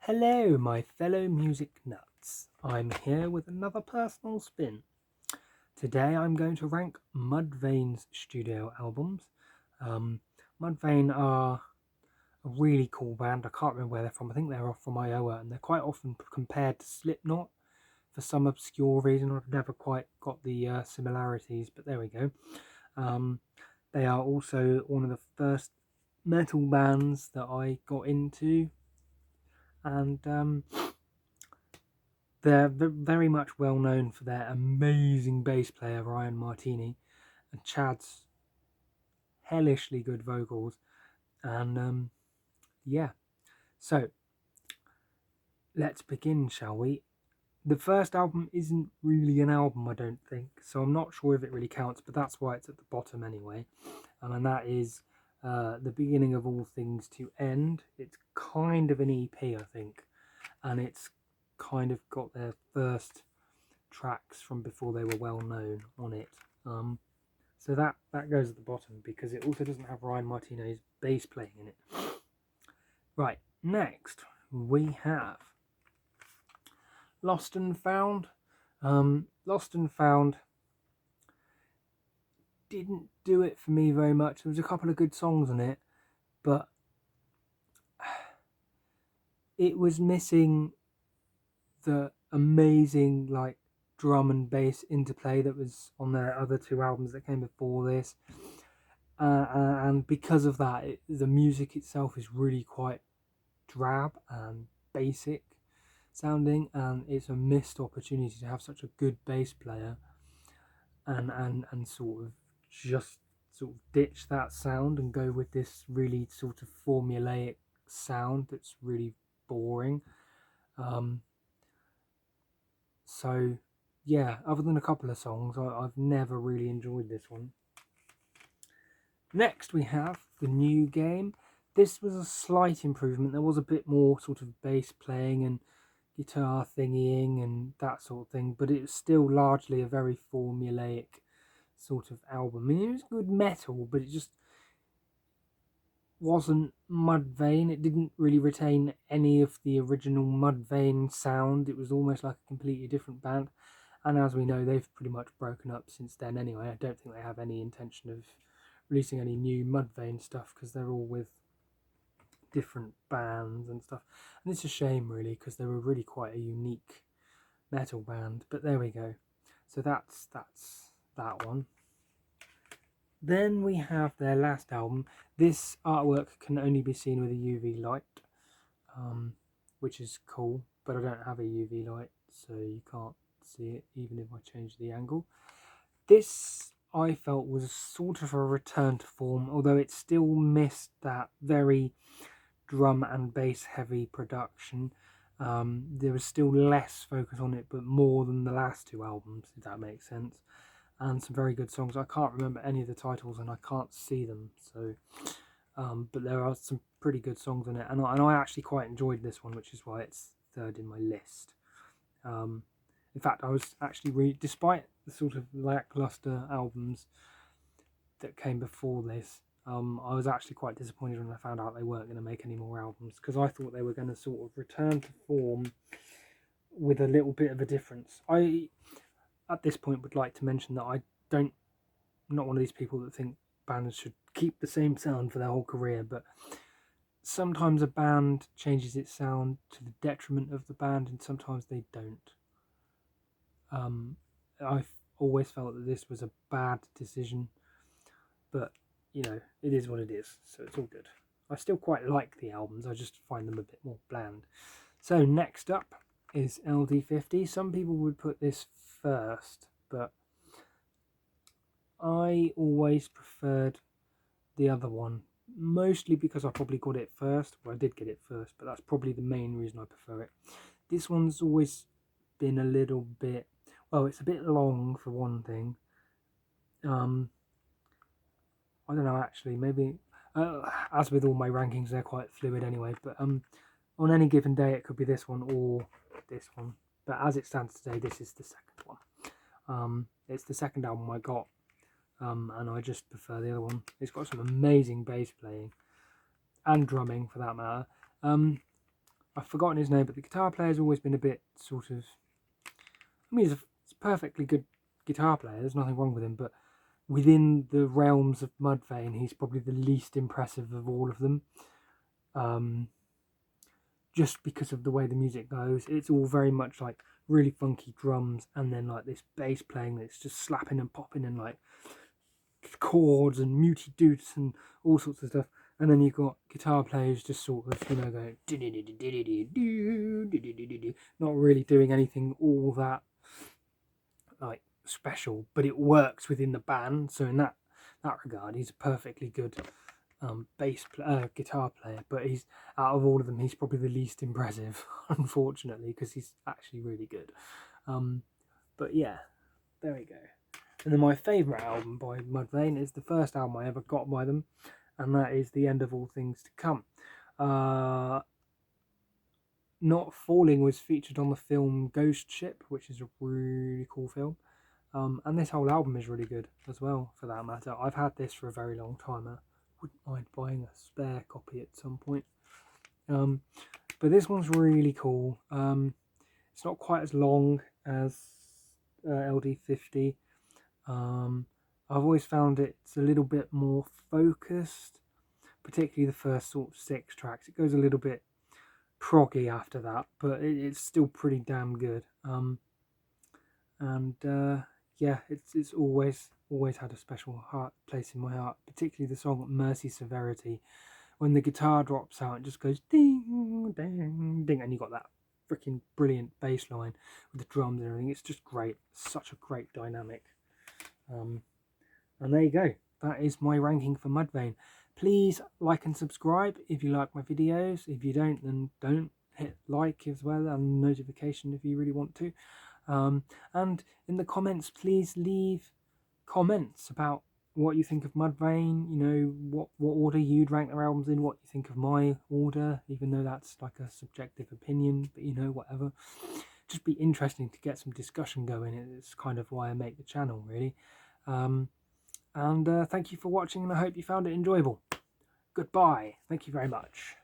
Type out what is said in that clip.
Hello, my fellow music nuts. I'm here with another personal spin. Today I'm going to rank Mudvayne's studio albums. Mudvayne are a really cool band. I can't remember where they're from. I think they're off from Iowa, and they're quite often compared to Slipknot for some obscure reason. I've never quite got the similarities, but there we go. Um, they are also one of the first metal bands that I got into, and they're very much well known for their amazing bass player Ryan Martini and Chad's hellishly good vocals. And yeah, so let's begin, shall we? The first album isn't really an album, I don't think, so I'm not sure if it really counts, but that's why it's at the bottom anyway. And that is The Beginning of All Things to End. It's kind of an EP, I think, and it's kind of got their first tracks from before they were well known on it. So that goes at the bottom because it also doesn't have Ryan Martino's bass playing in it. Right, next we have Lost and Found. Lost and Found didn't do it for me very much. There was a couple of good songs on it, but it was missing the amazing drum and bass interplay that was on their other two albums that came before this. And because of that, the music itself is really quite drab and basic sounding, and it's a missed opportunity to have such a good bass player and sort of just sort of ditch that sound and go with this really sort of formulaic sound that's really boring. So yeah, other than a couple of songs, I've never really enjoyed this one. Next we have The New Game. This was a slight improvement. There was a bit more sort of bass playing and guitar thingying and that sort of thing, but it was still largely a very formulaic sort of album. I mean, it was good metal, but it just wasn't Mudvayne. It didn't really retain any of the original Mudvayne sound. It was almost like a completely different band. And as we know, they've pretty much broken up since then anyway. I don't think they have any intention of releasing any new Mudvayne stuff because they're all with different bands and stuff. And it's a shame really because they were really quite a unique metal band. But there we go. So that's that one. Then we have their last album. This artwork can only be seen with a UV light, which is cool, but I don't have a UV light, so you can't see it even if I change the angle. This I felt was sort of a return to form, although it still missed that very drum and bass heavy production. There was still less focus on it, but more than the last two albums, if that makes sense. And some very good songs. I can't remember any of the titles and I can't see them, so but there are some pretty good songs on it, and I actually quite enjoyed this one, which is why it's third in my list. In fact, I was actually despite the sort of lackluster albums that came before this, I was actually quite disappointed when I found out they weren't going to make any more albums, because I thought they were going to sort of return to form with a little bit of a difference. I, at this point, would like to mention that I'm not one of these people that think bands should keep the same sound for their whole career, but sometimes a band changes its sound to the detriment of the band, and sometimes they don't. I've always felt that this was a bad decision, but you know, it is what it is, so it's all good. I still quite like the albums, I just find them a bit more bland. So next up is LD50. Some people would put this first, but I always preferred the other one, mostly because I probably got it first. Well, I did get it first, but that's probably the main reason I prefer it. This one's always been a little bit, well, it's a bit long for one thing. I don't know, actually, maybe, as with all my rankings, they're quite fluid anyway, but on any given day it could be this one or this one, but as it stands today, this is the second one. It's the second album I got, and I just prefer the other one. It's got some amazing bass playing and drumming for that matter. I've forgotten his name, but the guitar player's always been a bit sort of, I mean, he's a perfectly good guitar player, there's nothing wrong with him, but within the realms of Mudvayne, he's probably the least impressive of all of them. Just because of the way the music goes, it's all very much like really funky drums and then like this bass playing that's just slapping and popping and like chords and muty doots and all sorts of stuff. And then you've got guitar players just sort of, you know, going not really doing anything all that like special, but it works within the band. So in that regard, he's a perfectly good guitar player, but he's, out of all of them, he's probably the least impressive, unfortunately, because he's actually really good. But yeah, there we go. And then my favourite album by Mudvayne is the first album I ever got by them, and that is The End of All Things to Come. Not Falling was featured on the film Ghost Ship, which is a really cool film. And this whole album is really good as well, for that matter. I've had this for a very long time. I wouldn't mind buying a spare copy at some point. But this one's really cool. It's not quite as long as LD50. I've always found it's a little bit more focused, particularly the first sort of 6 tracks. It goes a little bit proggy after that, but it's still pretty damn good. Yeah, it's always had a special place in my heart, particularly the song Mercy Severity. When the guitar drops out, it just goes ding, ding, ding, and you got that freaking brilliant bass line with the drums and everything. It's just great. Such a great dynamic. And there you go. That is my ranking for Mudvayne. Please like and subscribe if you like my videos. If you don't, then don't. Hit like as well and notification if you really want to. And in the comments, please leave comments about what you think of Mudvayne, you know, what order you'd rank their albums in, what you think of my order, even though that's like a subjective opinion, but you know, whatever. Just be interesting to get some discussion going. It's kind of why I make the channel, really. And thank you for watching, and I hope you found it enjoyable. Goodbye. Thank you very much.